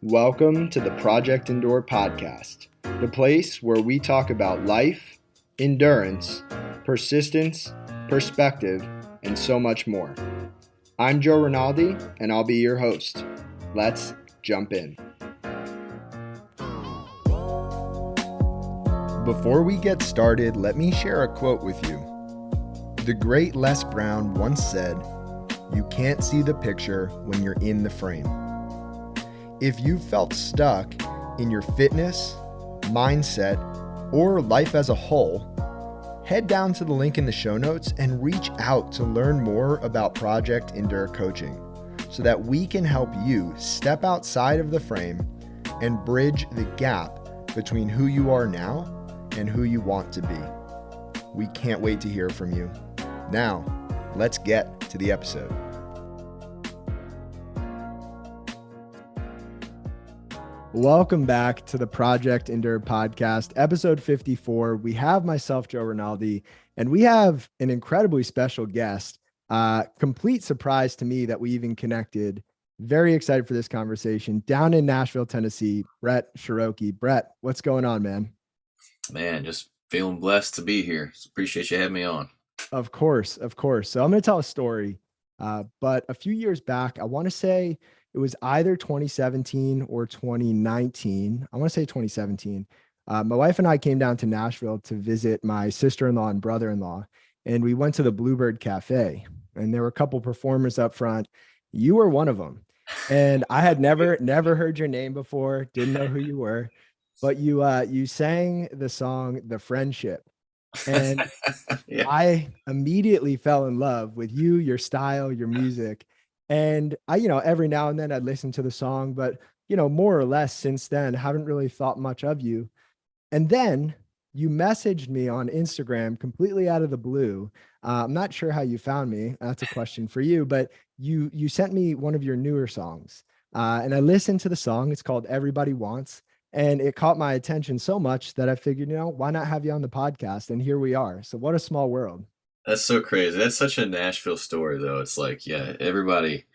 Welcome to the Project Endure podcast, the place where we talk about life, endurance, persistence, perspective, and so much more. I'm Joe Rinaldi, and I'll be your host. Let's jump in. Before we get started, let me share a quote with you. The great Les Brown once said, "You can't see the picture when you're in the frame." If you felt stuck in your fitness, mindset, or life as a whole, head down to the link in the show notes and reach out to learn more about Project Endure Coaching so that we can help you step outside of the frame and bridge the gap between who you are now and who you want to be. We can't wait to hear from you. Now, let's get to the episode. Welcome back to the Project Endure podcast, episode 54. We have myself, Joe Rinaldi, and we have an incredibly special guest. Complete surprise to me that we even connected. Very excited for this conversation. Down in Nashville, Tennessee, Brett Sheroky. Brett, what's going on, man? Man, just feeling blessed to be here. Appreciate you having me on. Of course. So I'm going to tell a story, but a few years back, I want to say it was either 2017 or 2019. I want to say 2017. My wife and I came down to Nashville to visit my sister-in-law and brother-in-law, and we went to the Bluebird Cafe, and there were a couple performers up front. You were one of them, and I had never heard your name before, didn't know who you were, but you sang the song "The Friendship," and Yeah. I immediately fell in love with you, your style, your music. And I, every now and then I'd listen to the song, but, more or less since then, haven't really thought much of you. And then you messaged me on Instagram completely out of the blue. I'm not sure how you found me. That's a question for you, but you sent me one of your newer songs. And I listened to the song. It's called "Everybody Wants." And it caught my attention so much that I figured, why not have you on the podcast? And here we are. So what a small world. That's so crazy. That's such a Nashville story, though. It's like, yeah, everybody,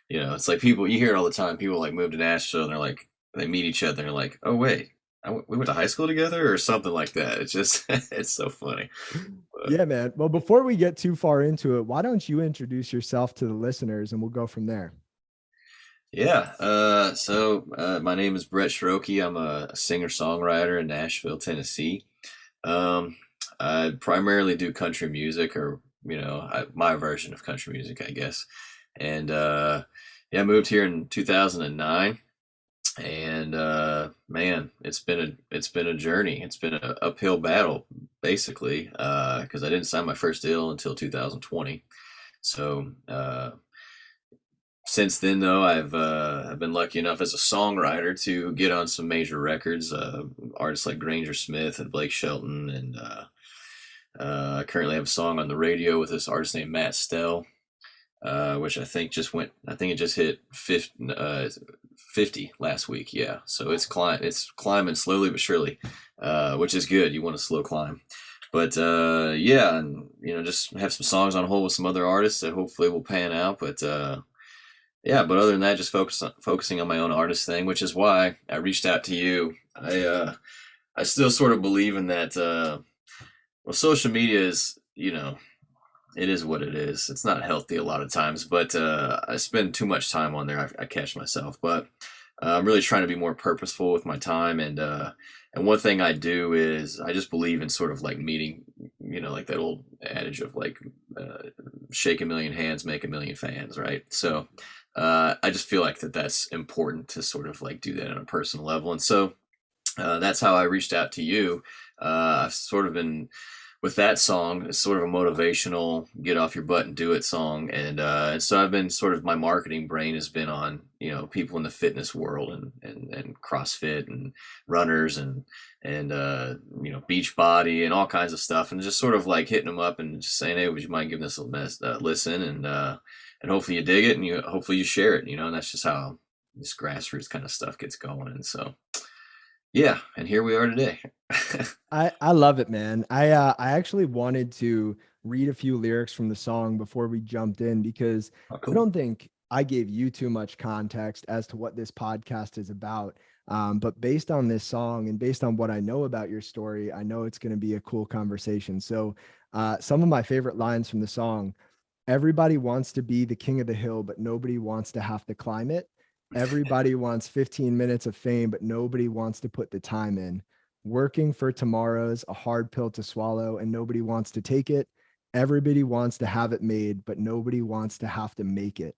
it's like people, you hear it all the time. People like move to Nashville and they're like, they meet each other and they're like, oh, wait, we went to high school together or something like that. It's just, it's so funny. But, yeah, man. Well, before we get too far into it, why don't you introduce yourself to the listeners and we'll go from there. Yeah. My name is Brett Sheroky. I'm a singer-songwriter in Nashville, Tennessee. I primarily do country music, or my version of country music, I guess. And I moved here in 2009, and man, it's been a journey. It's been an uphill battle, basically, because I didn't sign my first deal until 2020. So since then, though, I've been lucky enough as a songwriter to get on some major records, artists like Granger Smith and Blake Shelton, and I currently have a song on the radio with this artist named Matt Stell, which I think it just hit 50 last week. Yeah, so it's climbing slowly but surely, which is good. You want a slow climb, but and just have some songs on hold with some other artists that hopefully will pan out. But but other than that, just focusing on my own artist thing, which is why I reached out to you. I still sort of believe in that. Well, social media is, it is what it is. It's not healthy a lot of times, but I spend too much time on there. I catch myself, but I'm really trying to be more purposeful with my time. And one thing I do is I just believe in sort of like meeting, like that old adage of like shake a million hands, make a million fans, right? So I just feel like that's important to sort of like do that on a personal level. And so that's how I reached out to you. I've sort of been with that song. It's sort of a motivational get off your butt and do it song. And so I've been sort of, my marketing brain has been on, people in the fitness world and CrossFit and runners and beach body and all kinds of stuff. And just sort of like hitting them up and just saying, hey, would you mind giving this a listen? And hopefully you dig it and hopefully you share it, and that's just how this grassroots kind of stuff gets going. And so, yeah. And here we are today. I love it, man. I actually wanted to read a few lyrics from the song before we jumped in because Oh, cool. I don't think I gave you too much context as to what this podcast is about. But based on this song and based on what I know about your story, I know it's going to be a cool conversation. So, some of my favorite lines from the song: everybody wants to be the king of the hill, but nobody wants to have to climb it. Everybody wants 15 minutes of fame, but nobody wants to put the time in. Working for tomorrow's a hard pill to swallow, and nobody wants to take it. Everybody wants to have it made, but nobody wants to have to make it.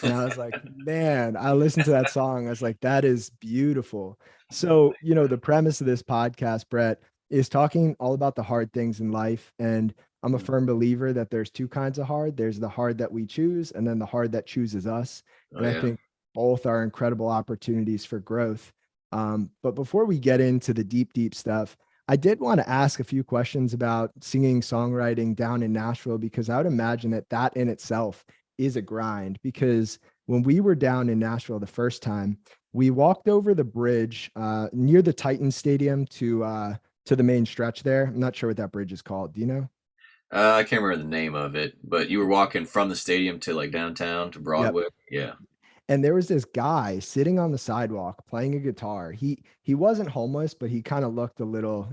And I was like, man, I listened to that song. I was like, that is beautiful. So, the premise of this podcast, Brett, is talking all about the hard things in life. And I'm a firm believer that there's two kinds of hard. There's the hard that we choose, and then the hard that chooses us. Oh And I yeah. think both are incredible opportunities for growth. But before we get into the deep, deep stuff, I did want to ask a few questions about singing, songwriting down in Nashville, because I would imagine that that in itself is a grind. Because when we were down in Nashville the first time, we walked over the bridge near the Titans Stadium to the main stretch there. I'm not sure what that bridge is called. Do you know? I can't remember the name of it, but you were walking from the stadium to like downtown to Yep. Broadway. Yeah. And there was this guy sitting on the sidewalk playing a guitar. He wasn't homeless, but he kind of looked a little,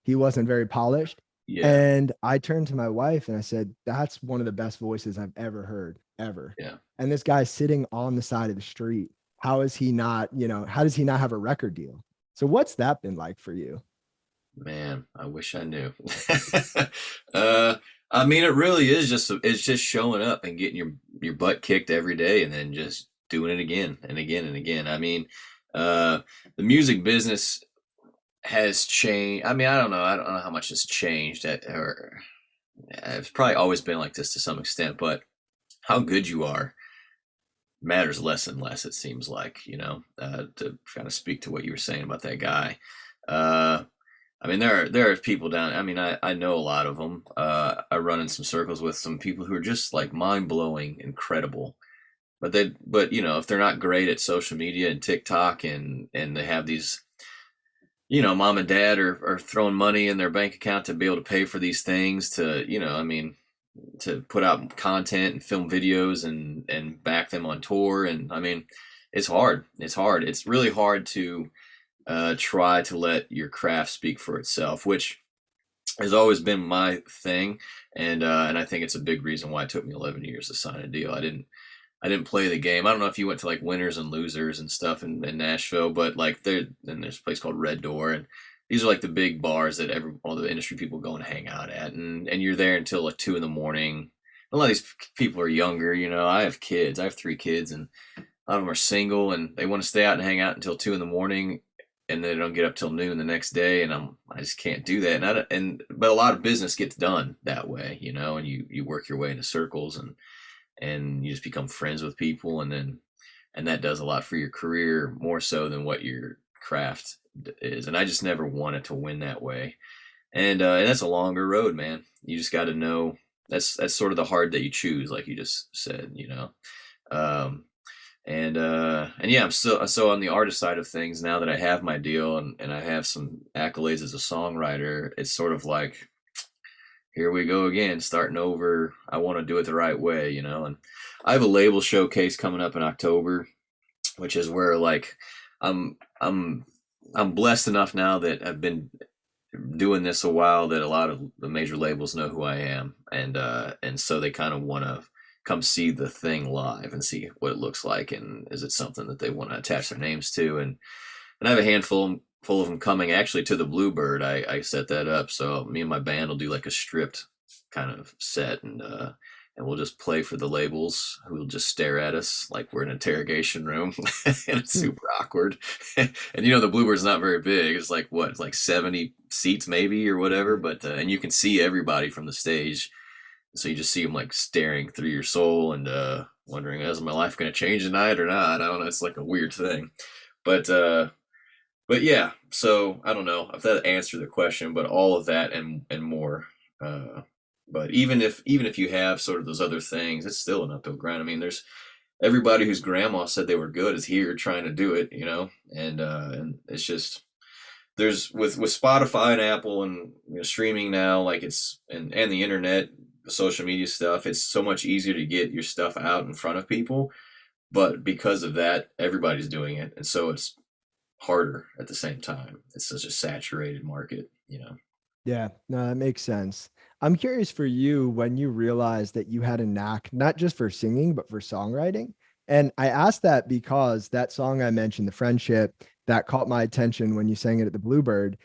he wasn't very polished. Yeah. And I turned to my wife and I said, that's one of the best voices I've ever heard, ever. Yeah. And this guy's sitting on the side of the street. How is he not, how does he not have a record deal? So what's that been like for you? Man, I wish I knew. uh, I mean, it really is it's just showing up and getting your butt kicked every day and then just doing it again and again and again. I mean, uh, the music business has changed. I mean, I don't know how much it's changed or it's probably always been like this to some extent, but how good you are matters less and less, it seems like, to kind of speak to what you were saying about that guy. Uh, I mean, there are people down. I mean, I know a lot of them. I run in some circles with some people who are just like mind blowing, incredible. But if they're not great at social media and TikTok and they have these, mom and dad are throwing money in their bank account to be able to pay for these things I mean, to put out content and film videos and back them on tour. And I mean, it's hard. It's hard. It's really hard to try to let your craft speak for itself, which has always been my thing, and I think it's a big reason why it took me 11 years to sign a deal. I didn't play the game. I don't know if you went to like winners and losers and stuff in Nashville, but like there's a place called Red Door, and these are like the big bars that all the industry people go and hang out at, and you're there until like 2 in the morning. A lot of these people are younger. I have kids. I have 3 kids, and a lot of them are single, and they want to stay out and hang out until 2 in the morning, and they don't get up till noon the next day, and I just can't do that. But a lot of business gets done that way, and you work your way into circles, and you just become friends with people, and that does a lot for your career more so than what your craft is. And I just never wanted to win that way, and that's a longer road, man. You just got to know that's sort of the hard that you choose, like you just said. Um, and yeah, I'm still so on the artist side of things now that I have my deal and I have some accolades as a songwriter. It's sort of like, here we go again, starting over. I want to do it the right way, and I have a label showcase coming up in October, which is where like I'm I'm I'm blessed enough now that I've been doing this a while that a lot of the major labels know who I am, and so they kind of want to come see the thing live and see what it looks like, and is it something that they want to attach their names to, and I have a handful full of them coming actually to the Bluebird. I set that up, so me and my band will do like a stripped kind of set, and we'll just play for the labels who will just stare at us like we're in an interrogation room, and it's Hmm. super awkward. And the Bluebird's not very big. It's like what, it's like 70 seats maybe or whatever, but and you can see everybody from the stage, so you just see them like staring through your soul and wondering, is my life going to change tonight or not? I don't know. It's like a weird thing, but yeah. So I don't know if that answered the question, but all of that and more. Uh, but even if you have sort of those other things, it's still an uphill grind. I mean, there's everybody whose grandma said they were good is here trying to do it, and it's just there's with Spotify and Apple and streaming now, like it's and the internet, the social media stuff. It's so much easier to get your stuff out in front of people. but because of that, everybody's doing it, and so it's harder at the same time. It's such a saturated market, you know. Yeah, no, that makes sense. I'm curious for you when you realized that you had a knack, not just for singing, but for songwriting. And I asked that because that song I mentioned, The Friendship, that caught my attention when you sang it at the Bluebird,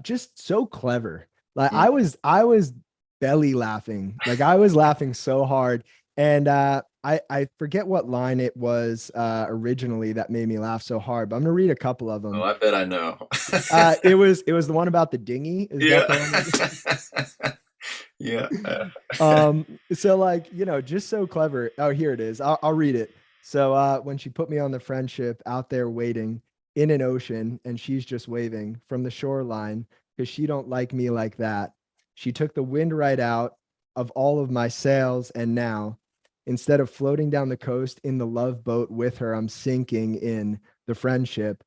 just so clever. Like Mm. I was belly laughing. Like I was laughing so hard. And I forget what line it was originally that made me laugh so hard, but I'm gonna read a couple of Oh, them. I bet I know. It was the one about the dinghy. Is that Yeah. the one Yeah. so like, just so clever. Oh, here it is. I'll read it. So when she put me on the Friendship out there waiting in an ocean and she's just waving from the shoreline because she don't like me like that. She took the wind right out of all of my sails and now instead of floating down the coast in the love boat with her, I'm sinking in the Friendship.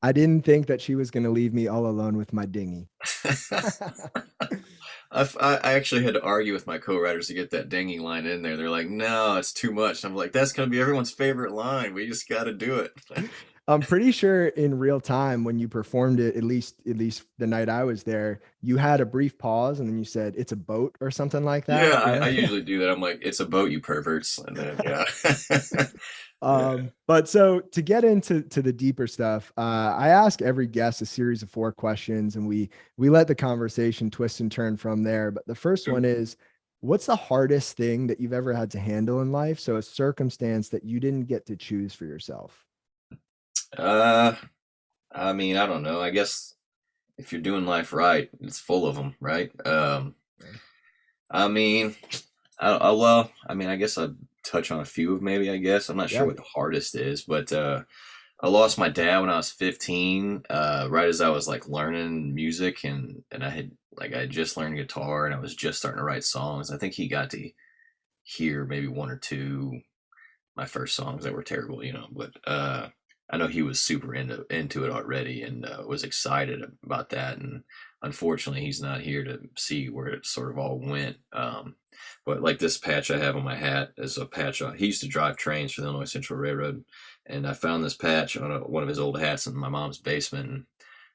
I didn't think that she was going to leave me all alone with my dinghy. I actually had to argue with my co-writers to get that dinghy line in there. They're like, no, it's too much. I'm like, that's gonna be everyone's favorite line. We just got to do it. I'm pretty sure in real time when you performed it, at least the night I was there, you had a brief pause and then you said it's a boat or something like Yeah, that. I usually do that. I'm like, it's a boat, you perverts, and then yeah, yeah. But so to get into the deeper stuff, I ask every guest a series of 4 questions, and we let the conversation twist and turn from there. But the first one is, what's the hardest thing that you've ever had to handle in life? So a circumstance that you didn't get to choose for yourself. Uh, I mean, I don't know. I guess if you're doing life right, it's full of them, right? I mean, well, I mean, I guess I'd touch on a few of maybe. I guess I'm not sure Yeah. what the hardest is, but I lost my dad when I was 15, right as I was like learning music, and I had just learned guitar and I was just starting to write songs. I think he got to hear maybe one or two my first songs that were terrible, you know, but I know he was super into it already and was excited about that. And unfortunately, he's not here to see where it sort of all went. But like this patch I have on my hat is a patch on. He used to drive trains for the Illinois Central Railroad, and I found this patch on one of his old hats in my mom's basement. And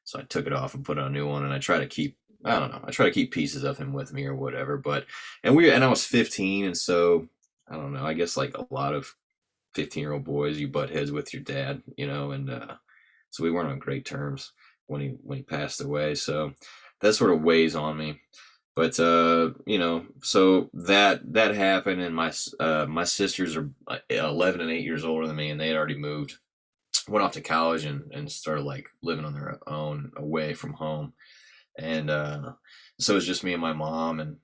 so I took it off and put on a new one, and I try to keep. I don't know. I try to keep pieces of him with me or whatever. But and I was 15, and so I don't know. I guess like a lot of 15-year-old boys, you butt heads with your dad, you know, and so we weren't on great terms when he passed away. So that sort of weighs on me. But you know, so that happened, and my sisters are 11 and 8 years older than me, and they had already moved, went off to college, and started like living on their own away from home, and so it was just me and my mom, and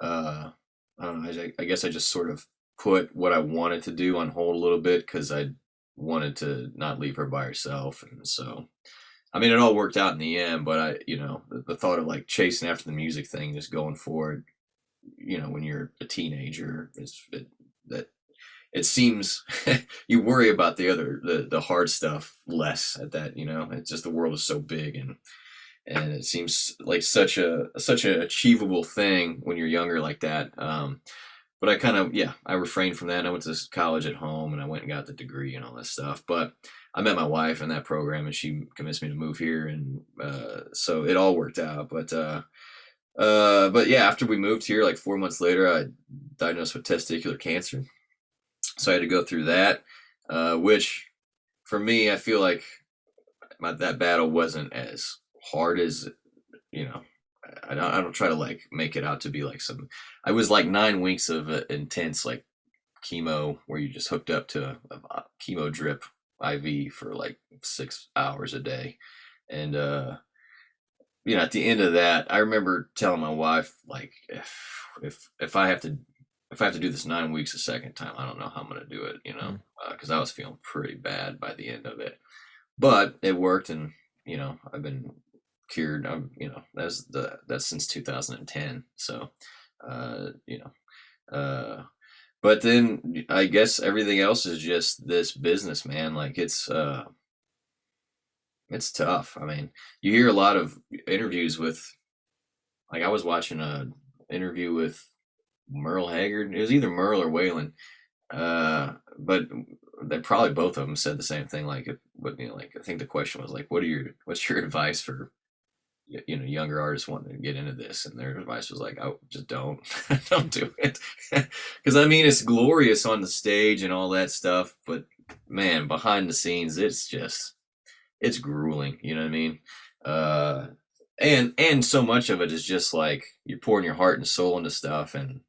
uh, I don't know. I guess I just sort of put what I wanted to do on hold a little bit because I wanted to not leave her by herself, and so I mean, it all worked out in the end. But you know, the thought of like chasing after the music thing, just going forward, you know, when you're a teenager, that it seems you worry about the hard stuff less at that. You know, it's just the world is so big and it seems like such an achievable thing when you're younger like that. But I kind of I refrained from that. I went to college at home and I went and got the degree and all that stuff. But I met my wife in that program and she convinced me to move here, and so it all worked out. But yeah, after we moved here, like 4 months later, I diagnosed with testicular cancer. So I had to go through that, which for me, I feel like that battle wasn't as hard as, you know, I don't try to like make it out to be like some. I was like 9 weeks of intense like chemo where you just hooked up to a chemo drip IV for like 6 hours a day, and you know, at the end of that, I remember telling my wife like, if I have to do this 9 weeks a second time, I don't know how I'm gonna do it, you know, Mm. because I was feeling pretty bad by the end of it, but it worked, and you know, I've been cured. I'm, you know, that's since 2010. So, you know, but then I guess everything else is just this business, man. Like it's tough. I mean, you hear a lot of interviews with, like, I was watching a interview with Merle Haggard. It was either Merle or Waylon, but they probably both of them said the same thing. Like, like I think the question was like, what's your advice for younger artists wanting to get into this? And their advice was like, oh, just don't, don't do it. Because I mean, it's glorious on the stage and all that stuff, but man, behind the scenes, it's grueling. You know what I mean? Uh, and so much of it is just like you're pouring your heart and soul into stuff, and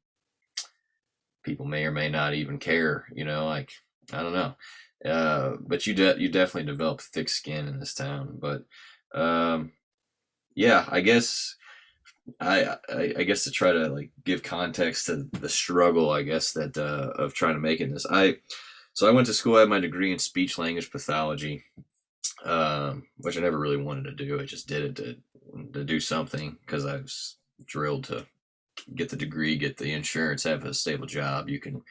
people may or may not even care. Like I don't know. But you definitely develop thick skin in this town. But um, yeah, I guess to try to like give context to the struggle, I guess that of trying to make it in this. So I went to school. I had my degree in speech language pathology, which I never really wanted to do. I just did it to do something because I was drilled to get the degree, get the insurance, have a stable job. You can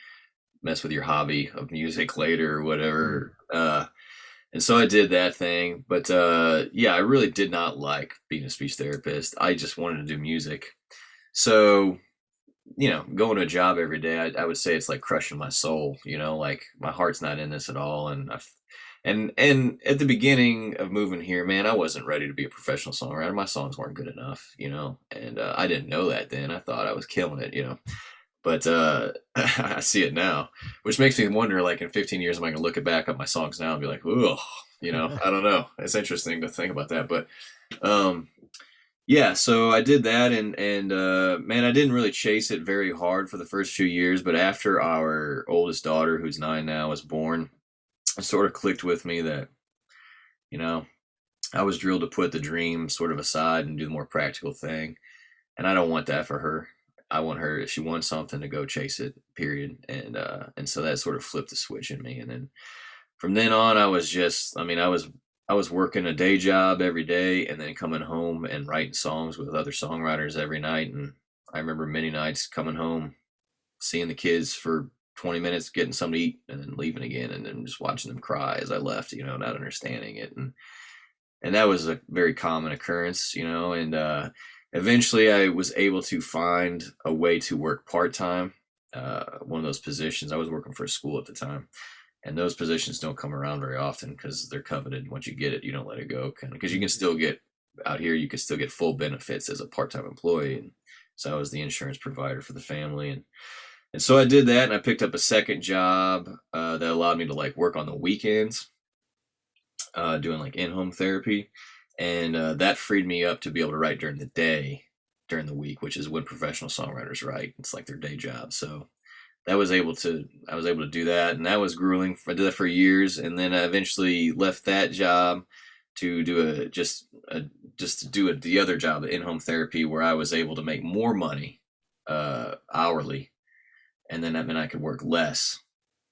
mess with your hobby of music later or whatever. And so I did that thing. But yeah, I really did not like being a speech therapist. I just wanted to do music. So, going to a job every day, I would say it's like crushing my soul, like my heart's not in this at all. And at the beginning of moving here, man, I wasn't ready to be a professional songwriter. My songs weren't good enough, and I didn't know that then. I thought I was killing it. But I see it now, which makes me wonder, like in 15 years, am I going to look back at my songs now and be like, "Ugh," I don't know. It's interesting to think about that. But yeah, so I did that, and man, I didn't really chase it very hard for the first few years. But after our oldest daughter, who's 9 now, was born, it sort of clicked with me that, I was drilled to put the dream sort of aside and do the more practical thing. And I don't want that for her. I want her, if she wants something, to go chase it, period. And so that sort of flipped the switch in me. And then from then on, I was just, I was working a day job every day and then coming home and writing songs with other songwriters every night. And I remember many nights coming home, seeing the kids for 20 minutes, getting something to eat, and then leaving again, and then just watching them cry as I left, not understanding it. And that was a very common occurrence, and eventually I was able to find a way to work part-time. One of those positions, I was working for a school at the time, and those positions don't come around very often because they're coveted. Once you get it, you don't let it go, because you can still get out here, you can still get full benefits as a part-time employee. And so I was the insurance provider for the family. And so I did that, and I picked up a second job that allowed me to like work on the weekends, doing like in-home therapy. And that freed me up to be able to write during the day, during the week, which is when professional songwriters write. It's like their day job. So I was able to do that, and that was grueling. I did that for years, and then I eventually left that job to do the other job, in-home therapy, where I was able to make more money hourly, and then that meant I could work less,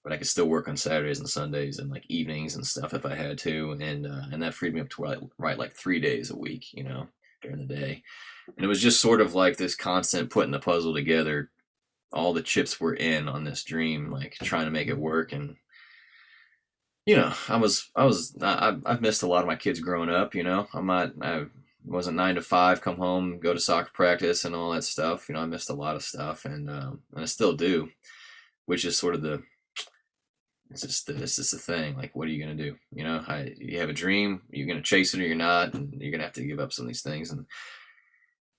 but I could still work on Saturdays and Sundays and like evenings and stuff if I had to, and that freed me up to write like 3 days a week, during the day. And it was just sort of like this constant putting the puzzle together. All the chips were in on this dream, like trying to make it work. And I've missed a lot of my kids growing up. I wasn't 9 to 5, come home, go to soccer practice and all that stuff. I missed a lot of stuff, and I still do, which is sort of it's just the thing. Like, what are you gonna do? You have a dream, you're gonna chase it or you're not, and you're gonna have to give up some of these things.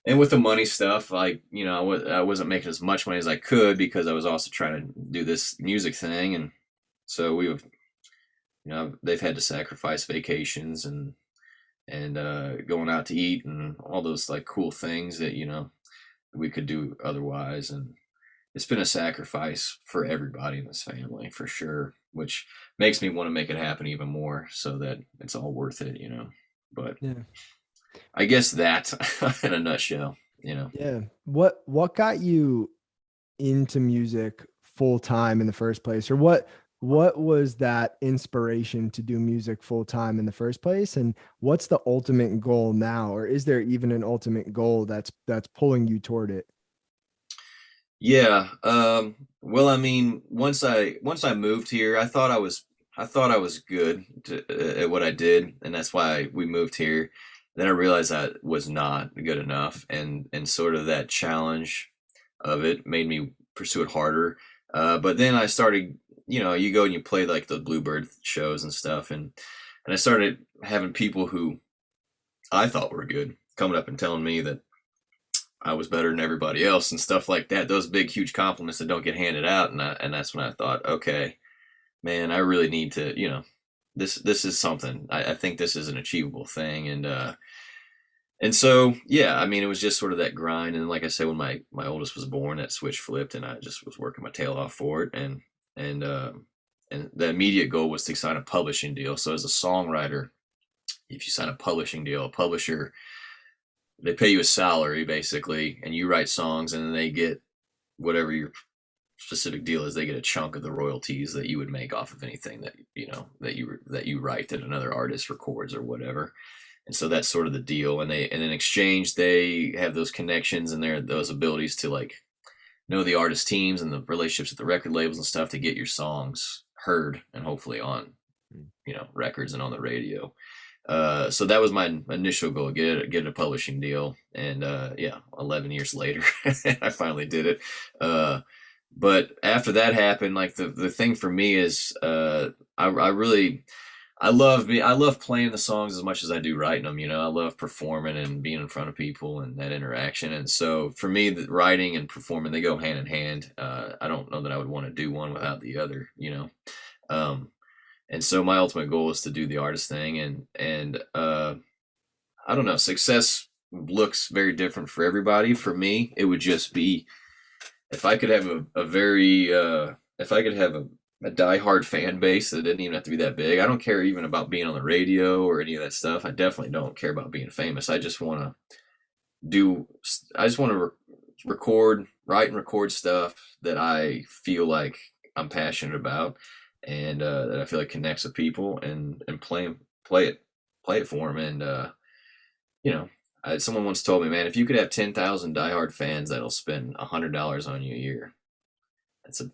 And with the money stuff, like, I wasn't making as much money as I could because I was also trying to do this music thing. And so they've had to sacrifice vacations and going out to eat and all those like cool things that, we could do otherwise. And it's been a sacrifice for everybody in this family, for sure, which makes me want to make it happen even more so that it's all worth it, but Yeah. I guess that in a nutshell, Yeah. What got you into music full time in the first place? Or what was that inspiration to do music full time in the first place? And what's the ultimate goal now? Or is there even an ultimate goal that's pulling you toward it? Yeah. Well, I mean, once I moved here, I thought I was good at what I did, and that's why we moved here. Then I realized I was not good enough, and sort of that challenge of it made me pursue it harder. But then I started, you go and you play like the Bluebird shows and stuff, and I started having people who I thought were good coming up and telling me that I was better than everybody else and stuff like that. Those big, huge compliments that don't get handed out, and that's when I thought, okay, man, I really need to, this is something. I think this is an achievable thing, and so yeah, I mean, it was just sort of that grind. And like I said, when my oldest was born, that switch flipped, and I just was working my tail off for it, and and the immediate goal was to sign a publishing deal. So as a songwriter, if you sign a publishing deal, a publisher, they pay you a salary basically, and you write songs, and then they get whatever your specific deal is. They get a chunk of the royalties that you would make off of anything that that you write that another artist records or whatever. And so that's sort of the deal. And in exchange, they have those connections and those abilities to like know the artist teams and the relationships with the record labels and stuff to get your songs heard and hopefully on records and on the radio. So that was my initial goal, get a publishing deal. And 11 years later, I finally did it. But after that happened, like the thing for me is I love playing the songs as much as I do writing them. I love performing and being in front of people and that interaction. And so for me, the writing and performing, they go hand in hand. I don't know that I would want to do one without the other, and so my ultimate goal is to do the artist thing. And I don't know, success looks very different for everybody. For me, it would just be, if I could have if I could have a diehard fan base that didn't even have to be that big. I don't care even about being on the radio or any of that stuff. I definitely don't care about being famous. I just want to write and record stuff that I feel like I'm passionate about, and that I feel like connects with people, and play it for them. And someone once told me, man, if you could have 10,000 diehard fans that'll spend $100 on you a year,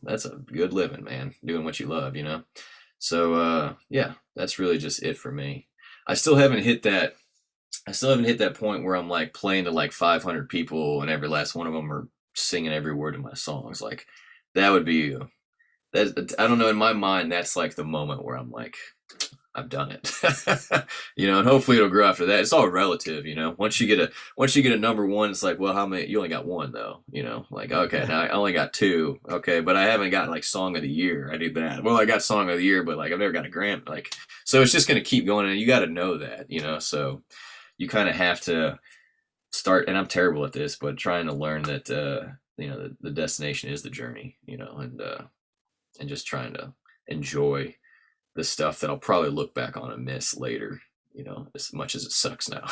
that's a good living, man, doing what you love. So that's really just it for me. I still haven't hit that point where I'm like playing to like 500 people and every last one of them are singing every word of my songs. Like that would be that. I don't know, in my mind that's like the moment where I'm like, I've done it. And hopefully it'll grow after that. It's all relative, once you get a number one, it's like, well, how many? You only got one though, like, okay, now I only got two. Okay. But I haven't got like song of the year. I did that. Well, I got song of the year, but like, I've never got a Grammy. Like, so it's just going to keep going, and you got to know that, so you kind of have to start, and I'm terrible at this, but trying to learn that, the destination is the journey, and just trying to enjoy the stuff that I'll probably look back on and miss later, as much as it sucks now.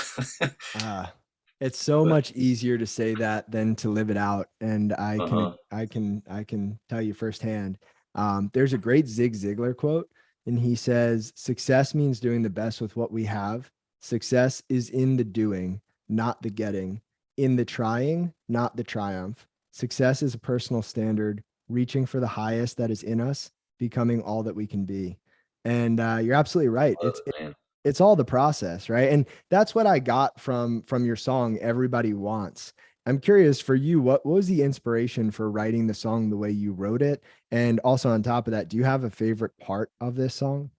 It's so much easier to say that than to live it out. And I can tell you firsthand. There's a great Zig Ziglar quote, and he says, "Success means doing the best with what we have. Success is in the doing, not the getting, in the trying, not the triumph. Success is a personal standard, reaching for the highest that is in us, becoming all that we can be." And you're absolutely right. It's all the process, right? And that's what I got from your song, Everybody Wants. I'm curious for you, what was the inspiration for writing the song the way you wrote it? And also on top of that, do you have a favorite part of this song?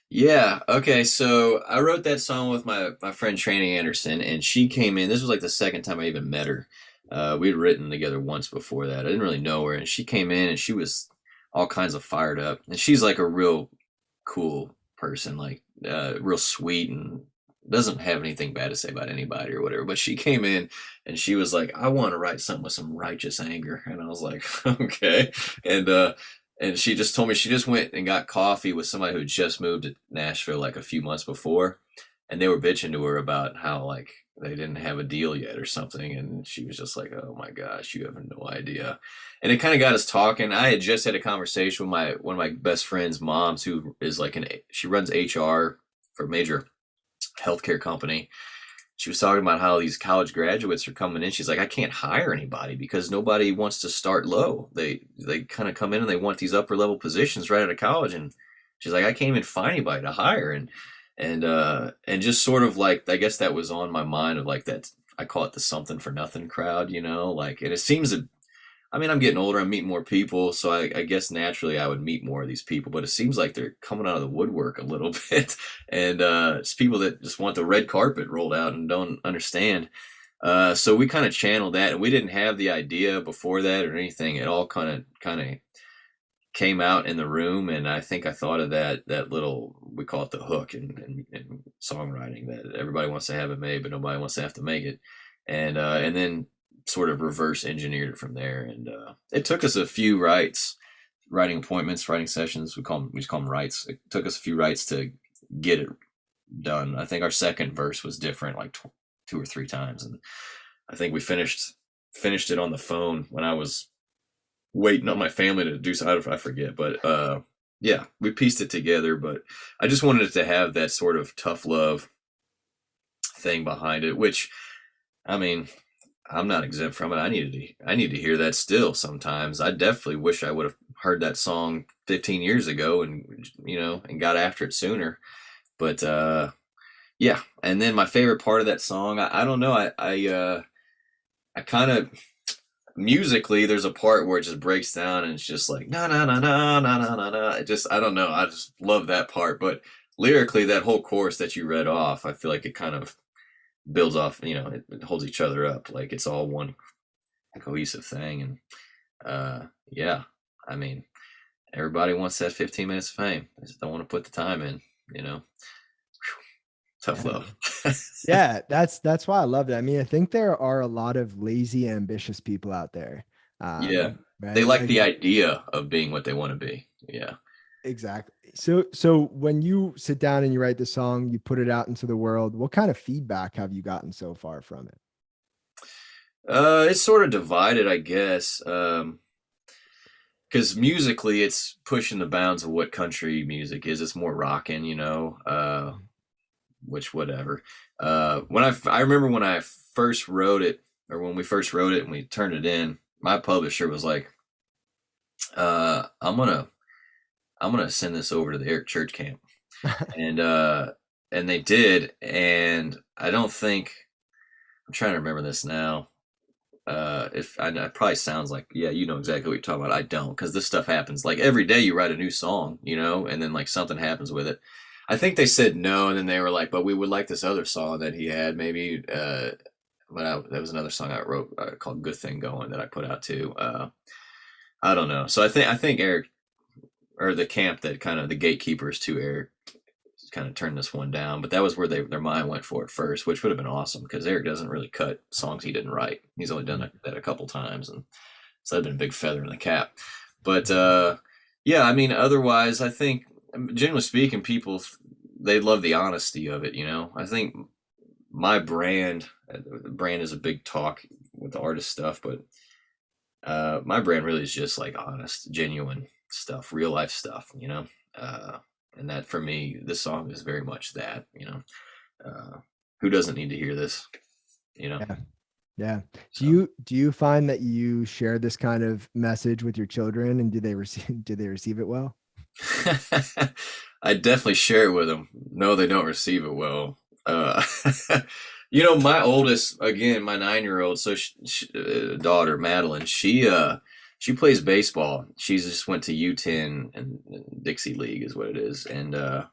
Yeah. Okay. So I wrote that song with my friend Tranny Anderson, and she came in. This was like the second time I even met her. We'd written together once before that. I didn't really know her, and she came in and she was all kinds of fired up. And she's like a real cool person, like real sweet, and doesn't have anything bad to say about anybody or whatever. But she came in and she was like, I want to write something with some righteous anger. And I was like, okay. And she just told me she just went and got coffee with somebody who just moved to Nashville like a few months before. And they were bitching to her about how like they didn't have a deal yet or something. And she was just like, oh my gosh, you have no idea. And it kind of got us talking. I had just had a conversation with one of my best friend's moms, who is like she runs HR for a major healthcare company. She was talking about how these college graduates are coming in. She's like, I can't hire anybody because nobody wants to start low. They kind of come in and they want these upper level positions right out of college. And she's like, I can't even find anybody to hire. And just sort of like, I guess that was on my mind of like that, I call it the something for nothing crowd, like, and it seems that I mean, I'm getting older. I'm meeting more people, so I guess naturally I would meet more of these people. But it seems like they're coming out of the woodwork a little bit, and it's people that just want the red carpet rolled out and don't understand. So we kind of channeled that, and we didn't have the idea before that or anything. It all kind of came out in the room, and I think I thought of that little, we call it the hook in songwriting, that everybody wants to have it made, but nobody wants to have to make it, and then sort of reverse engineered it from there. And it took us a few writing appointments, writing sessions. We just call them writes. It took us a few writes to get it done. I think our second verse was different like two or three times, and I think we finished it on the phone when I was waiting on my family to do something. I forget, but yeah, we pieced it together. But I just wanted it to have that sort of tough love thing behind it, which, I mean, I'm not exempt from it. I need to hear that still sometimes. I definitely wish I would have heard that song 15 years ago, and and got after it sooner. But yeah. And then my favorite part of that song, I don't know, I kind of, musically, there's a part where it just breaks down and it's just like na na na na na na na na. I don't know. I just love that part. But lyrically, that whole chorus that you read off, I feel like it kind of builds off. It holds each other up. Like it's all one cohesive thing. And yeah, I mean, everybody wants that 15 minutes of fame. They just don't want to put the time in. Tough love. Yeah, that's why I love it. I mean, I think there are a lot of lazy, ambitious people out there. Yeah, right? they like the idea of being what they want to be. Yeah, exactly. So when you sit down and you write the song, you put it out into the world, what kind of feedback have you gotten so far from it? It's sort of divided, I guess. Because musically, it's pushing the bounds of what country music is. It's more rockin', which whatever. I remember when I first wrote it, or when we first wrote it and we turned it in, my publisher was like, I'm gonna send this over to the Eric Church camp. And they did, and I don't think, I'm trying to remember this now. If it probably sounds like, yeah, you know exactly what you're talking about. I don't, because this stuff happens like every day. You write a new song, and then like something happens with it. I think they said no, and then they were like, but we would like this other song that he had, maybe. That was another song I wrote called "Good Thing Going" that I put out too. I don't know. So I think Eric, or the camp that kind of the gatekeepers to Eric, kind of turned this one down. But that was where their mind went for it first, which would have been awesome, because Eric doesn't really cut songs he didn't write. He's only done that a couple times, and so that'd been a big feather in the cap. But yeah, I mean, otherwise, I think, generally speaking, people, they love the honesty of it. I think my brand is a big talk with the artist stuff, but my brand really is just like honest, genuine stuff, real life stuff, and that, for me, this song is very much that. Who doesn't need to hear this? Yeah. Do you find that you share this kind of message with your children, and do they receive it well? I definitely share it with them. No, they don't receive it well. My oldest, again, my 9-year-old, so daughter Madeline, she plays baseball. She just went to U10 and Dixie League is what it is, and we're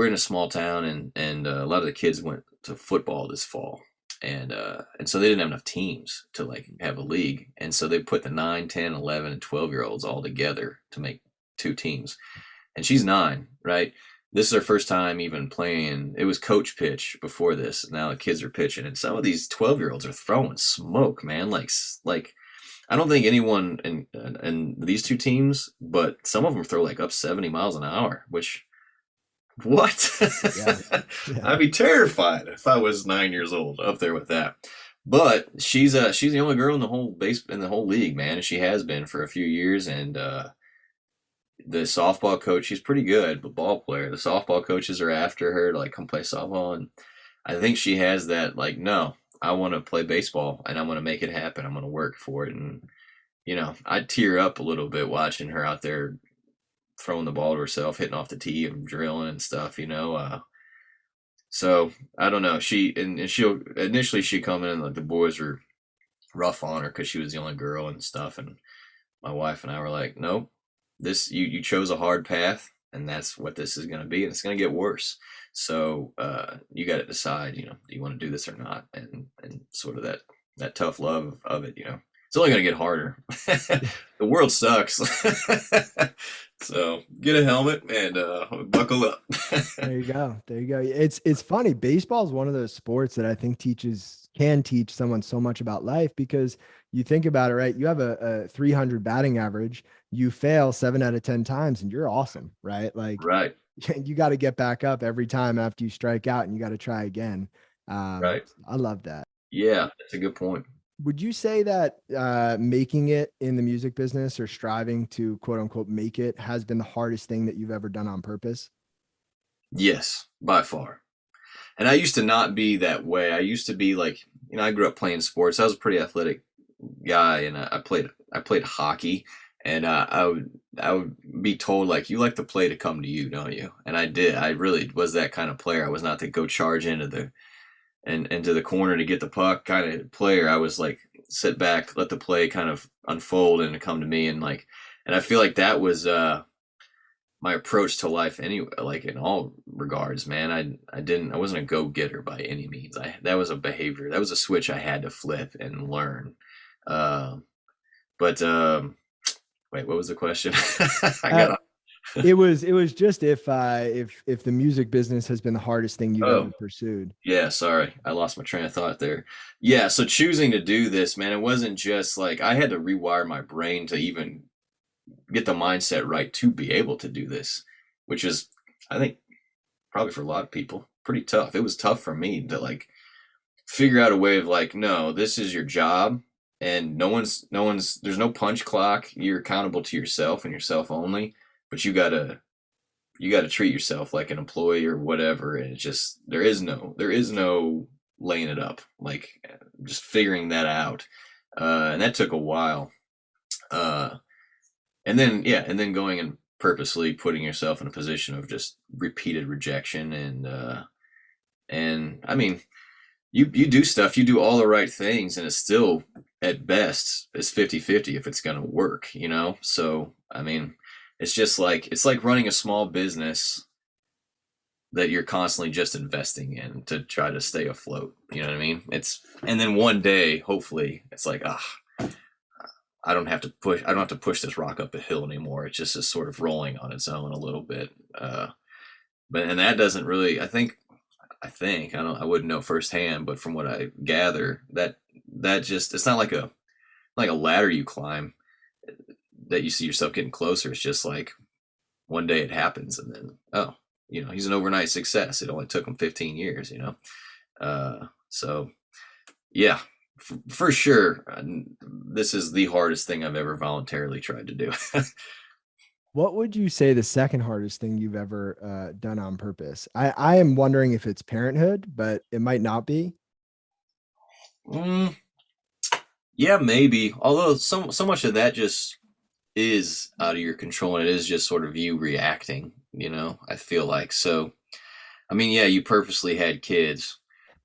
in a small town, and a lot of the kids went to football this fall. And so they didn't have enough teams to like have a league. And so they put the 9, 10, 11, and 12-year-olds all together to make 2 teams. And she's 9, right? This is her first time even playing. It was coach pitch before this. Now the kids are pitching. And some of these 12-year-olds are throwing smoke, man. Like I don't think anyone in these 2 teams, but some of them throw like up 70 miles an hour, which, what? Yeah. I'd be terrified if I was 9 years old up there with that. But she's the only girl in the whole league, man, and she has been for a few years. And the softball coach, she's pretty good, but ball player. The softball coaches are after her to like come play softball, and I think she has that like, no, I want to play baseball and I'm going to make it happen. I'm going to work for it. And I tear up a little bit watching her out there throwing the ball to herself, hitting off the tee and drilling and stuff, so I don't know. She'll initially come in, like the boys were rough on her because she was the only girl and stuff. And my wife and I were like, nope, this you chose a hard path, and that's what this is going to be, and it's going to get worse. So you got to decide, do you want to do this or not, and sort of that tough love of it. It's only going to get harder. The world sucks. So get a helmet and buckle up. There you go. There you go. It's funny. Baseball is one of those sports that I think can teach someone so much about life, because you think about it, right? You have a 300 batting average, you fail 7 out of 10 times and you're awesome, right? Like, right. You got to get back up every time after you strike out, and you got to try again. Right. I love that. Yeah, that's a good point. Would you say that making it in the music business, or striving to quote unquote make it, has been the hardest thing that you've ever done on purpose? Yes, by far. And I used to not be that way. I used to be like, I grew up playing sports. I was a pretty athletic guy, and I played hockey, and I would be told, like, you like the play to come to you, don't you? And I did. I really was that kind of player. I was not to go charge into the corner to get the puck kind of player. I was like, sit back, let the play kind of unfold and come to me, and I feel like that was my approach to life anyway, like in all regards, man. I wasn't a go-getter by any means. That was a behavior, that was a switch I had to flip and learn. But wait, what was the question? It was just if the music business has been the hardest thing you've ever pursued. Yeah, sorry, I lost my train of thought there. Yeah, so choosing to do this, man, it wasn't just like I had to rewire my brain to even get the mindset right to be able to do this, which is, I think, probably for a lot of people, pretty tough. It was tough for me to like figure out a way of like, no, this is your job, and there's no punch clock. You're accountable to yourself and yourself only, but you gotta treat yourself like an employee or whatever. And it's just, there is no laying it up, like just figuring that out. And that took a while. And then going and purposely putting yourself in a position of just repeated rejection. And I mean, you do stuff, you do all the right things, and it's still, at best, it's 50-50 if it's going to work, So, I mean, it's just like, it's like running a small business that you're constantly just investing in to try to stay afloat. You know what I mean? And then one day, hopefully, it's like, I don't have to push this rock up a hill anymore. It just is sort of rolling on its own a little bit. And that doesn't really, I think, I wouldn't know firsthand, but from what I gather, that just, it's not like a ladder you climb that you see yourself getting closer. It's just like one day it happens, and then, he's an overnight success. It only took him 15 years, So yeah, for sure. This is the hardest thing I've ever voluntarily tried to do. What would you say the second hardest thing you've ever done on purpose? I am wondering if it's parenthood, but it might not be. Yeah, maybe. Although so much of that just is out of your control, and it is just sort of you reacting, I feel like. So, I mean, yeah, you purposely had kids,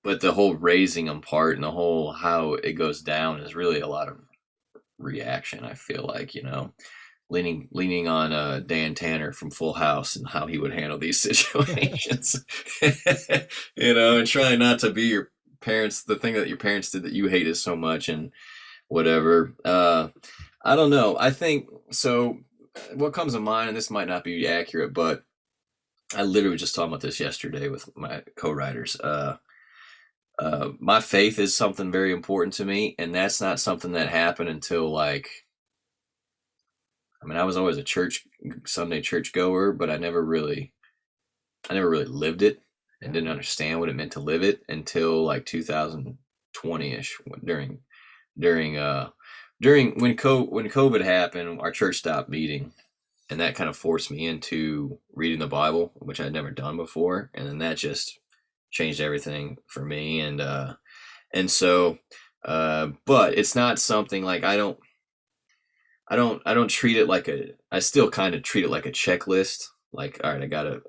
but the whole raising them part and the whole how it goes down is really a lot of reaction, I feel like, leaning on Dan Tanner from Full House and how he would handle these situations, and trying not to be your parents, the thing that your parents did that you hated so much and whatever. I don't know. I think so. What comes to mind, and this might not be accurate, but I literally was just talking about this yesterday with my co-writers. My faith is something very important to me, and that's not something that happened until I was always a Sunday church goer, but I never really lived it and didn't understand what it meant to live it until like 2020-ish, during when COVID happened. Our church stopped meeting, and that kind of forced me into reading the Bible, which I'd never done before, and then that just changed everything for me. And so, but it's not something like I don't treat it I still kind of treat it like a checklist. Like, all right, I gotta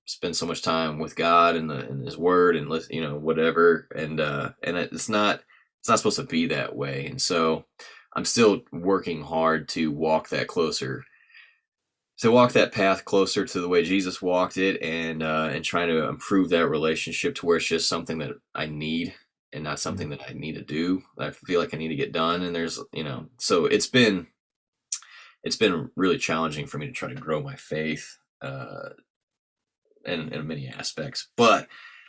spend so much time with God and His Word and listen, whatever. And it's not it's not supposed to be that way. And so I'm still working hard to walk that path closer to the way Jesus walked it, and trying to improve that relationship to where it's just something that I need and not something that I need to do. I feel like I need to get done. And there's, so it's been really challenging for me to try to grow my faith, in many aspects. But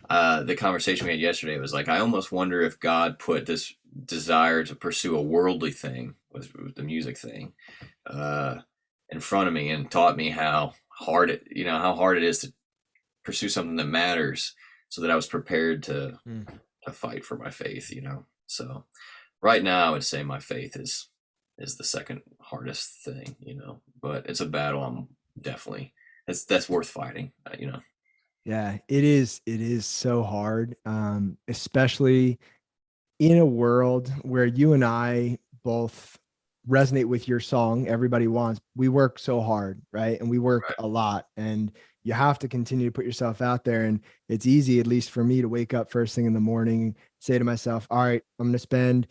the conversation we had yesterday was like, I almost wonder if God put this desire to pursue a worldly thing with the music thing in front of me, and taught me how hard it is to pursue something that matters, so that I was prepared to fight for my faith. So right now I would say my faith is the second hardest thing, but it's a battle. I'm definitely, that's worth fighting, Yeah, it is. It is so hard, especially in a world where you and I both resonate with your song, Everybody Wants. We work so hard, right? And we work a lot, and you have to continue to put yourself out there. And it's easy, at least for me, to wake up first thing in the morning, say to myself, all right, I'm going to spend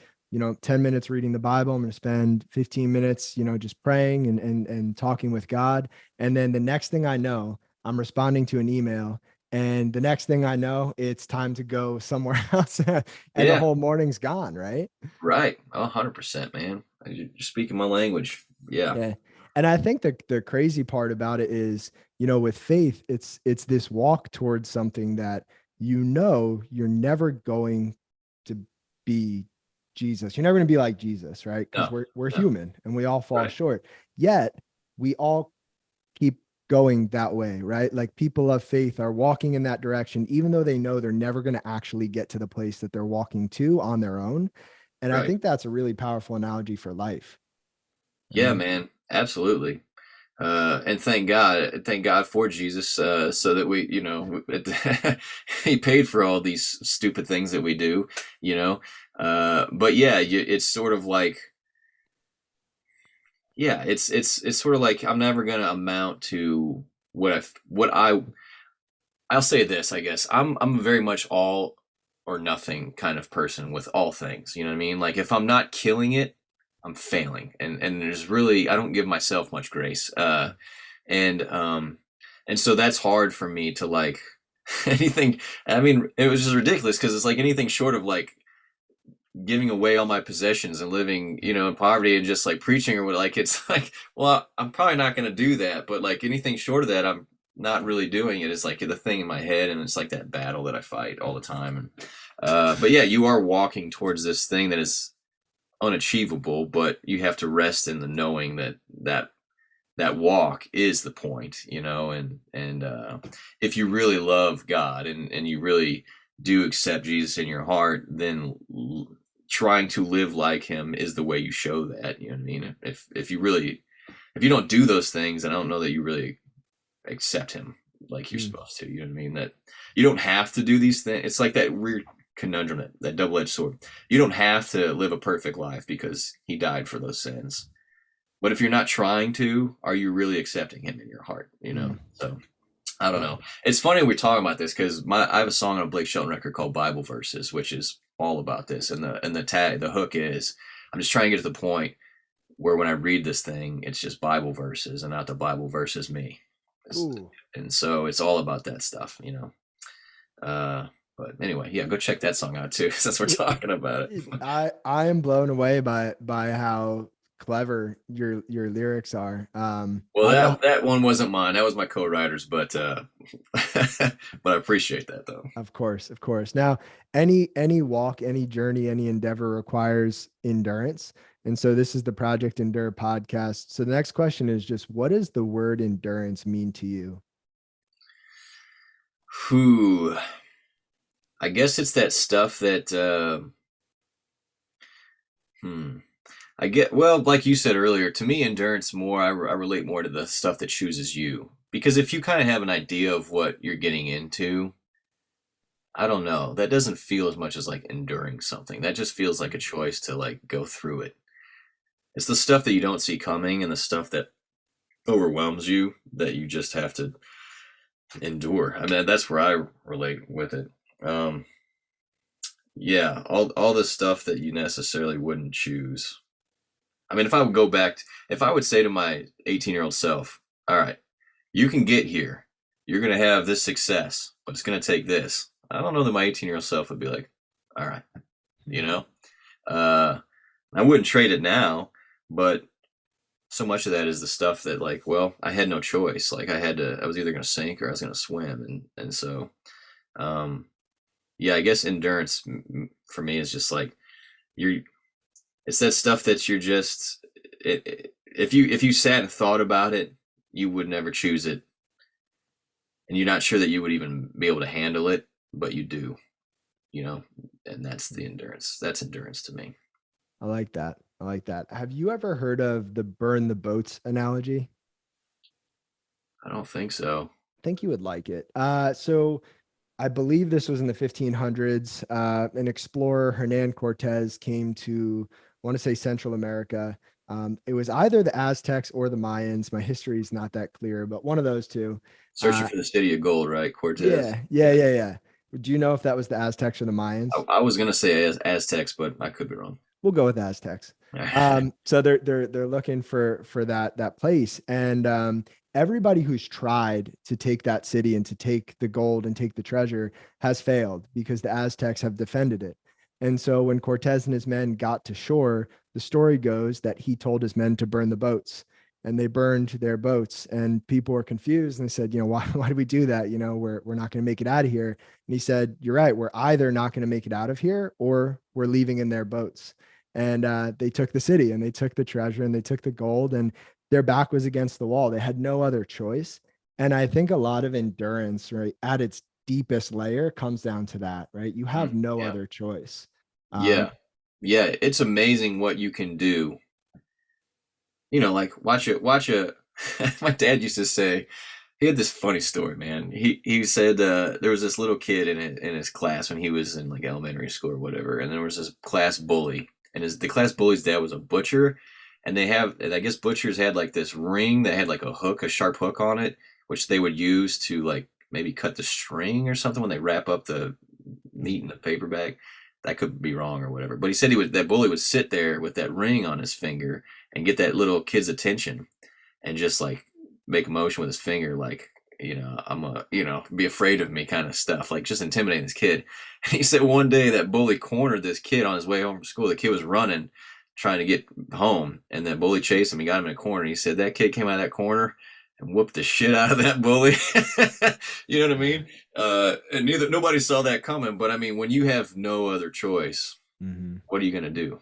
10 minutes reading the Bible. I'm going to spend 15 minutes, just praying and talking with God. And then the next thing I know, I'm responding to an email. And the next thing I know, it's time to go somewhere else. And the whole morning's gone, right? Right. 100%, man. You're speaking my language. Yeah. And I think the crazy part about it is, with faith, it's this walk towards something that you're never going to be Jesus. You're never going to be like Jesus, right? Because we're human and we all fall short. Yet we all keep going that way, right? Like people of faith are walking in that direction, even though they know they're never going to actually get to the place that they're walking to on their own. And I think that's a really powerful analogy for life. Yeah, man, absolutely. And thank God for Jesus, so that we, he paid for all these stupid things that we do, but yeah, it's sort of like, it's sort of like, I'm never going to amount to I'll say this, I guess I'm very much all or nothing kind of person with all things. You know what I mean? Like if I'm not killing it, I'm failing, and there's really, I don't give myself much grace, and so that's hard for me to like anything. I mean, it was just ridiculous because it's like anything short of like giving away all my possessions and living, in poverty and just like preaching or what, like it's like, well, I'm probably not going to do that, but like anything short of that, I'm not really doing it. It's like the thing in my head, and it's like that battle that I fight all the time. And but yeah, you are walking towards this thing that is unachievable, but you have to rest in the knowing that walk is the point, and if you really love God, and you really do accept Jesus in your heart, then trying to live like him is the way you show that. You know what I mean? If you don't do those things, then I don't know that you really accept him like you're supposed to. You know what I mean? That you don't have to do these things. It's like that weird conundrum, that double-edged sword. You don't have to live a perfect life because he died for those sins. But if you're not trying to, are you really accepting him in your heart? So I don't know. It's funny we're talking about this because I have a song on a Blake Shelton record called Bible Verses, which is all about this. And the hook is, I'm just trying to get to the point where when I read this thing, it's just Bible verses and not the Bible versus me. And so it's all about that stuff, but anyway, yeah, go check that song out too, since we're talking about it. I am blown away by how clever your lyrics are. Well, that one wasn't mine. That was my co-writer's, but but I appreciate that though. Of course. Now, any walk, any journey, any endeavor requires endurance. And so this is the Project Endure podcast. So the next question is just, what does the word endurance mean to you? I guess it's that stuff that well, like you said earlier, to me, endurance more, I relate more to the stuff that chooses you. Because if you kind of have an idea of what you're getting into, I don't know, that doesn't feel as much as like enduring something. That just feels like a choice to like go through it. It's the stuff that you don't see coming and the stuff that overwhelms you that you just have to endure. I mean, that's where I relate with it. Yeah, all the stuff that you necessarily wouldn't choose. I mean, if I would go back, if I would say to my 18-year-old self, all right, you can get here. You're going to have this success, but it's going to take this. I don't know that my 18-year-old self would be like, all right, you know? I wouldn't trade it now, but so much of that is the stuff that like, well, I had no choice. Like I was either going to sink or I was going to swim. And so, um, yeah, I guess endurance for me is just like, you're, it's that stuff that you're just, if you sat and thought about it, you would never choose it. And you're not sure that you would even be able to handle it, but you do, and that's the endurance. That's endurance to me. I like that. I like that. Have you ever heard of the burn the boats analogy? I don't think so. I think you would like it. So I believe this was in the 1500s. An explorer, Hernan Cortez, came to, I want to say, Central America. It was either the Aztecs or the Mayans. My history is not that clear, but one of those two. Searching for the city of gold, right? Cortez. Yeah. Do you know if that was the Aztecs or the Mayans? I was gonna say Aztecs, but I could be wrong. We'll go with Aztecs. So they're looking for that place, and everybody who's tried to take that city and to take the gold and take the treasure has failed because the Aztecs have defended it. And so when Cortez and his men got to shore, the story goes that he told his men to burn the boats, and they burned their boats, and people were confused and they said, why did we do that? We're not going to make it out of here. And he said, you're right. We're either not going to make it out of here or we're leaving in their boats. And they took the city and they took the treasure and they took the gold, and their back was against the wall. They had no other choice. And I think a lot of endurance, right, at its deepest layer comes down to that, right? You have no other choice. Yeah. It's amazing what you can do. Like watch it. My dad used to say, he had this funny story, man. He said there was this little kid in his class when he was in like elementary school or whatever, and there was this class bully, and the class bully's dad was a butcher, and I guess butchers had like this ring that had like a sharp hook on it, which they would use to like maybe cut the string or something when they wrap up the meat in the paper bag. That could be wrong or whatever, but he said that bully would sit there with that ring on his finger and get that little kid's attention, and just like make a motion with his finger, like, be afraid of me kind of stuff, like just intimidating this kid. And he said one day that bully cornered this kid on his way home from school. The kid was running, trying to get home, and that bully chased him. He got him in a corner. He said that kid came out of that corner and whooped the shit out of that bully. You know what I mean? And nobody saw that coming. But I mean, when you have no other choice, what are you gonna do?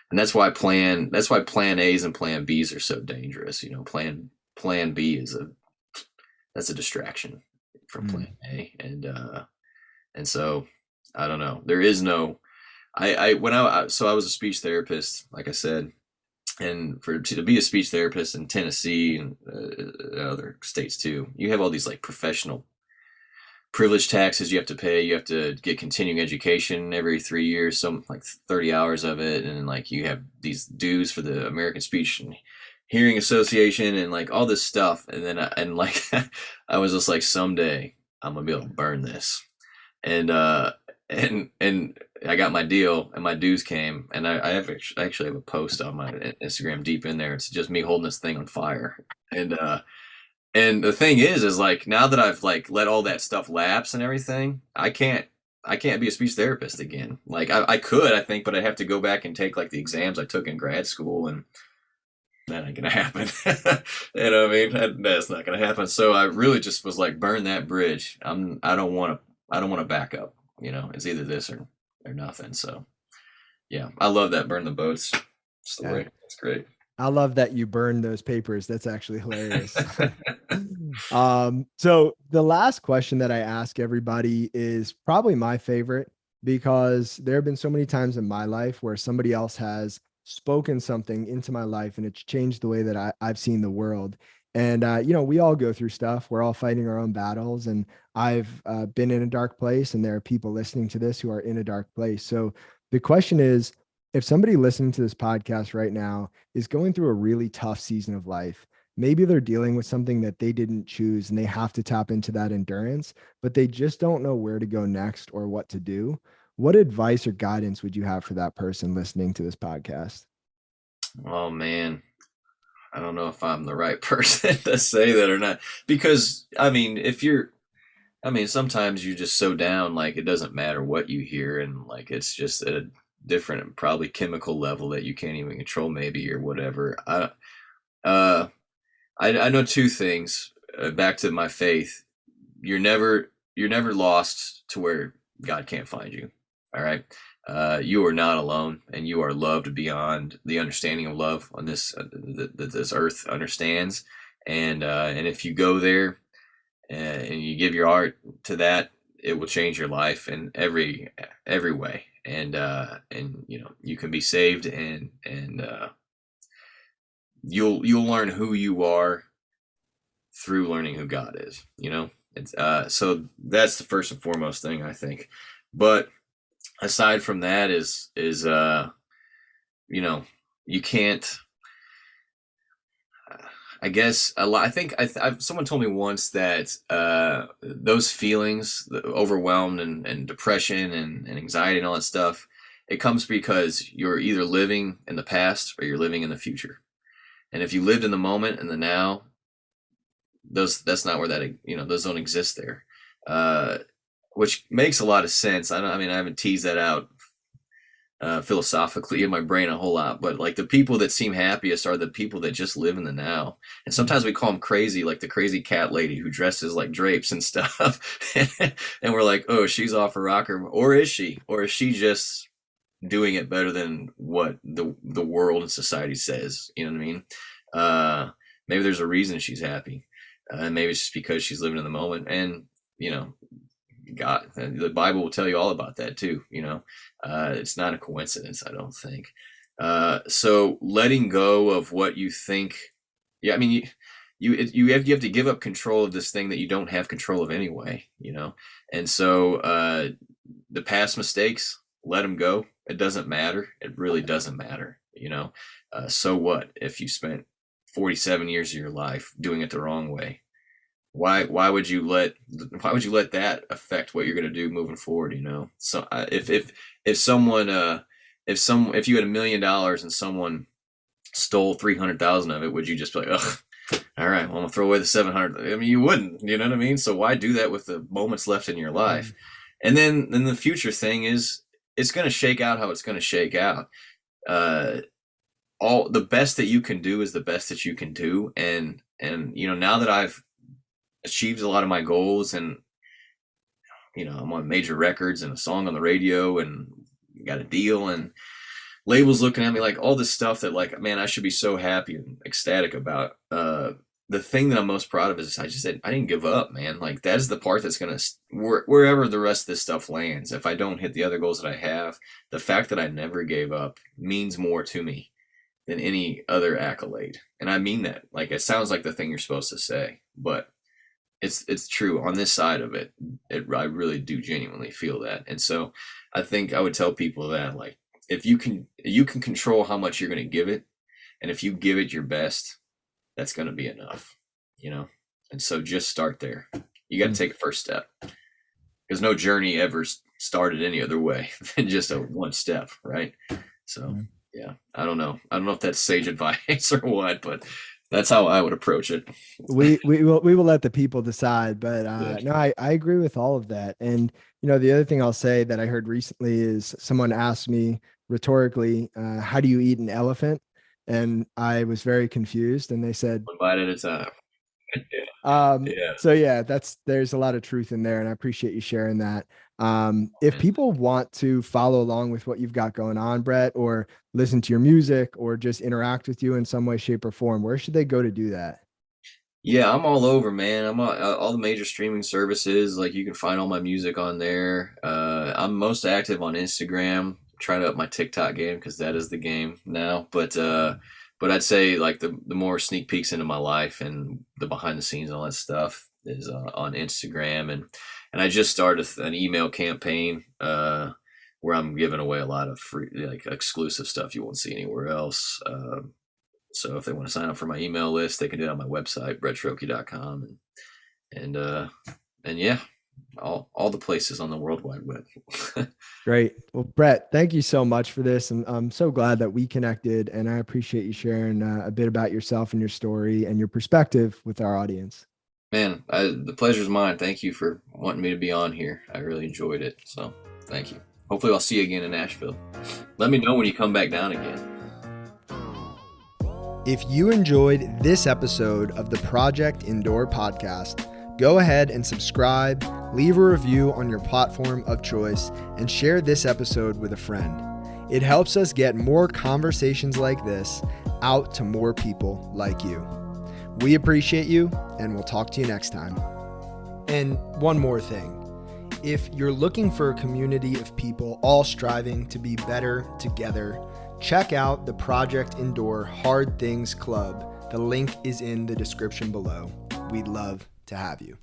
And that's why plan A's and plan B's are so dangerous. Plan B that's a distraction from plan A. And so I don't know. There is no, I was a speech therapist, like I said, and to be a speech therapist in Tennessee and other states too, you have all these like professional privilege taxes you have to pay. You have to get continuing education every 3 years, some like 30 hours of it, and like you have these dues for the American Speech and Hearing Association and like all this stuff. And then I was just like, someday I'm gonna be able to burn this. And I got my deal and my dues came, and I actually have a post on my Instagram deep in there. It's just me holding this thing on fire. And the thing is like, now that I've like let all that stuff lapse and everything, I can't be a speech therapist again. Like I could, I think, but I'd have to go back and take like the exams I took in grad school, and that ain't gonna happen. You know what I mean? That's not gonna happen. So I really just was like, burn that bridge. I don't want to back up. It's either this or nothing. So yeah, I love that burn the boats story. Yeah. It's great. I love that you burned those papers. That's actually hilarious. So the last question that I ask everybody is probably my favorite, because there have been so many times in my life where somebody else has spoken something into my life and it's changed the way that I've seen the world. And, we all go through stuff. We're all fighting our own battles. And I've been in a dark place, and there are people listening to this who are in a dark place. So the question is, if somebody listening to this podcast right now is going through a really tough season of life, maybe they're dealing with something that they didn't choose and they have to tap into that endurance, but they just don't know where to go next or what to do. What advice or guidance would you have for that person listening to this podcast? Oh man, I don't know if I'm the right person to say that or not, because I mean, sometimes you're just so down, like it doesn't matter what you hear, and like it's just at a different, probably chemical level that you can't even control, maybe, or whatever. Uh, I know two things. Back to my faith, you're never lost to where God can't find you. All right. You are not alone, and you are loved beyond the understanding of love on this that this earth understands. And if you go there and you give your heart to that, it will change your life in every way. And you know, you can be saved, and you'll learn who you are through learning who God is. You know, so that's the first and foremost thing, I think. But aside from that, is you know, you can't. I guess a lot. I think someone told me once that those feelings, the overwhelmed and depression and anxiety and all that stuff, it comes because you're either living in the past or you're living in the future. And if you lived in the moment and the now, that's not where that, you know, those don't exist there. Which makes a lot of sense. I mean, I haven't teased that out philosophically in my brain a whole lot, but like the people that seem happiest are the people that just live in the now. And sometimes we call them crazy, like the crazy cat lady who dresses like drapes and stuff. And we're like, oh, she's off her rocker. Or is she? Or is she just doing it better than what the world and society says? You know what I mean? Maybe there's a reason she's happy. And maybe it's just because she's living in the moment. And, you know, God, the Bible will tell you all about that too. You know, it's not a coincidence, I don't think. So letting go of what you think. Yeah, I mean, you have to give up control of this thing that you don't have control of anyway. You know, and so the past mistakes, let them go. It doesn't matter. It really doesn't matter. You know, so what if you spent 47 years of your life doing it the wrong way? Why would you let that affect what you're going to do moving forward? You know, so if someone if you had $1 million and someone stole 300,000 of it, would you just be like, ugh, all right, well, I'm gonna throw away the 700? I mean, you wouldn't. You know what I mean? So why do that with the moments left in your life? And then the future thing is, it's going to shake out how it's going to shake out. All the best that you can do is the best that you can do. And you know, now that I've achieved a lot of my goals, and you know, I'm on major records and a song on the radio and got a deal, and labels looking at me, like all this stuff that, like, man, I should be so happy and ecstatic about. The thing that I'm most proud of is I didn't give up, man. Like, that's the part that's gonna wherever the rest of this stuff lands. If I don't hit the other goals that I have, the fact that I never gave up means more to me than any other accolade. And I mean that. Like, it sounds like the thing you're supposed to say, but it's true on this side of it. I really do genuinely feel that. And so I think I would tell people that, like, if you can control how much you're going to give it, and if you give it your best, that's going to be enough, you know? And so just start there. You got to take a first step, because no journey ever started any other way than just a one step. Right. So yeah, I don't know if that's sage advice or what, but that's how I would approach it. We will let the people decide, but no, I agree with all of that. And you know, the other thing I'll say that I heard recently is someone asked me rhetorically, how do you eat an elephant? And I was very confused, and they said, one bite at a time. So yeah, there's a lot of truth in there, and I appreciate you sharing that. If people want to follow along with what you've got going on, Brett, or listen to your music, or just interact with you in some way, shape, or form, where should they go to do that? Yeah, I'm all over, man. I'm all the major streaming services. Like, you can find all my music on there. I'm most active on Instagram. Trying to up my TikTok game, because that is the game now. But I'd say, like, the more sneak peeks into my life and the behind the scenes and all that stuff is on Instagram. And I just started an email campaign where I'm giving away a lot of free, like, exclusive stuff you won't see anywhere else. So if they want to sign up for my email list, they can do it on my website, brettsheroky.com. And yeah, all the places on the World Wide Web. Great. Well, Brett, thank you so much for this. And I'm so glad that we connected, and I appreciate you sharing a bit about yourself and your story and your perspective with our audience. Man, the pleasure's mine. Thank you for wanting me to be on here. I really enjoyed it. So thank you. Hopefully I'll see you again in Nashville. Let me know when you come back down again. If you enjoyed this episode of the Project Indoor podcast, go ahead and subscribe, leave a review on your platform of choice, and share this episode with a friend. It helps us get more conversations like this out to more people like you. We appreciate you, and we'll talk to you next time. And one more thing. If you're looking for a community of people all striving to be better together, check out the Project Indoor Hard Things Club. The link is in the description below. We'd love to have you.